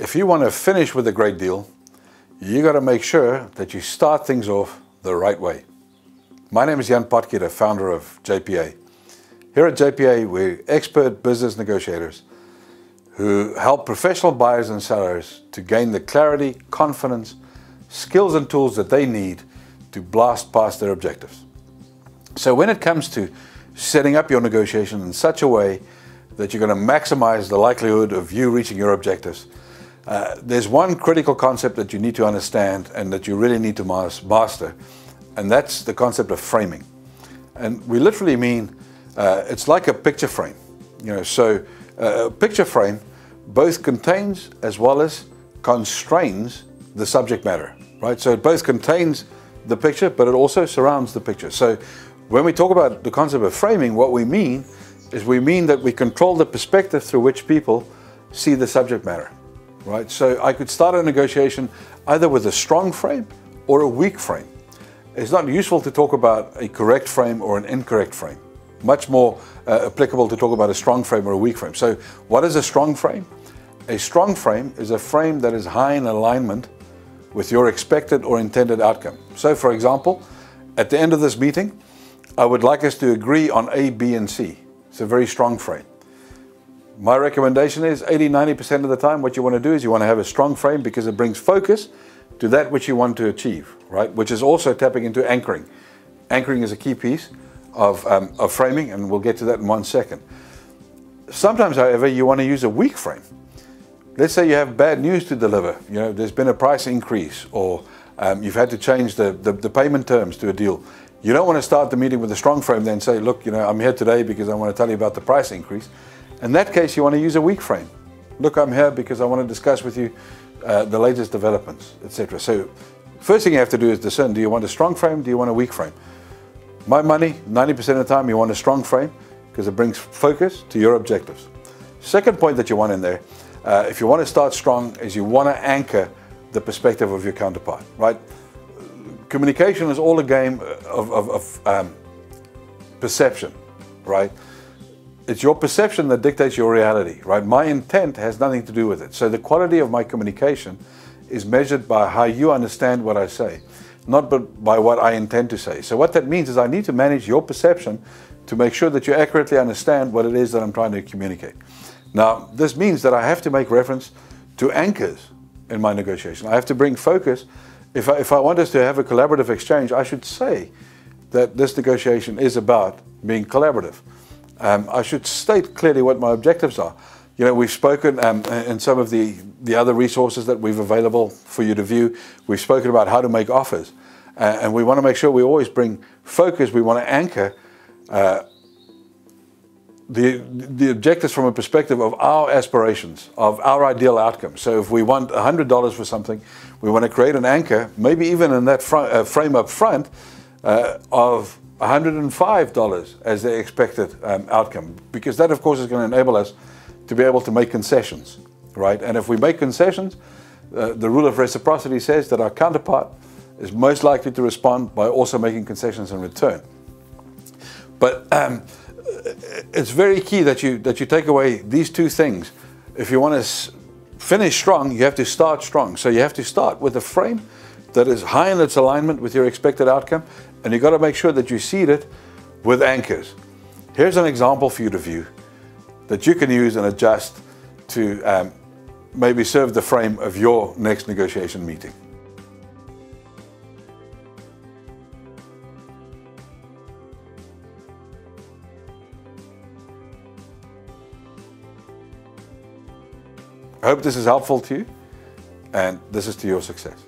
if you want to finish with a great deal, you got to make sure that you start things off the right way. My name is Potgieter, founder of JPA. Here at JPA, we're expert business negotiators who help professional buyers and sellers to gain the clarity, confidence, skills and tools that they need to blast past their objectives. So when it comes to setting up your negotiation in such a way that you're going to maximize the likelihood of you reaching your objectives, there's one critical concept that you need to understand and that you really need to master, and that's the concept of framing. And we literally mean it's like a picture frame. So a picture frame both contains as well as constrains the subject matter, right? So it both contains the picture, but it also surrounds the picture. So when we talk about the concept of framing, what we mean is that we control the perspective through which people see the subject matter, right? So I could start a negotiation either with a strong frame or a weak frame. It's not useful to talk about a correct frame or an incorrect frame. Much more applicable to talk about a strong frame or a weak frame. So what is a strong frame? A strong frame is a frame that is high in alignment with your expected or intended outcome. So for example, at the end of this meeting, I would like us to agree on A, B, and C. It's a very strong frame. My recommendation is 80–90% of the time what you want to do is you want to have a strong frame because it brings focus to that which you want to achieve, right? Which is also tapping into anchoring. Anchoring is a key piece of framing, and we'll get to that in 1 second. Sometimes, however, you want to use a weak frame. Let's say you have bad news to deliver. There's been a price increase, or you've had to change the payment terms to a deal. You don't want to start the meeting with a strong frame, then say, look, I'm here today because I want to tell you about the price increase. In that case, you want to use a weak frame. Look, I'm here because I want to discuss with you the latest developments, etc. So first thing you have to do is discern, do you want a strong frame, do you want a weak frame? My money, 90% of the time you want a strong frame because it brings focus to your objectives. Second point that you want in there, if you want to start strong, is you want to anchor the perspective of your counterpart, right? Communication is all a game of perception, right? It's your perception that dictates your reality, right? My intent has nothing to do with it. So the quality of my communication is measured by how you understand what I say, not by what I intend to say. So what that means is I need to manage your perception to make sure that you accurately understand what it is that I'm trying to communicate. Now, this means that I have to make reference to anchors in my negotiation. I have to bring focus. If I want us to have a collaborative exchange, I should say that this negotiation is about being collaborative. I should state clearly what my objectives are. We've spoken in some of the other resources that we've available for you to view. We've spoken about how to make offers. And we want to make sure we always bring focus. We want to anchor the objectives from a perspective of our aspirations, of our ideal outcome. So if we want $100 for something, we want to create an anchor, maybe even in that frame up front, of $105 as the expected outcome, because that of course is going to enable us to be able to make concessions, right? And if we make concessions, the rule of reciprocity says that our counterpart is most likely to respond by also making concessions in return. But it's very key that you take away these two things. If you want to finish strong, you have to start strong. So you have to start with a frame that is high in its alignment with your expected outcome, and you've got to make sure that you seed it with anchors. Here's an example for you to view that you can use and adjust to maybe serve the frame of your next negotiation meeting. I hope this is helpful to you, and this is to your success.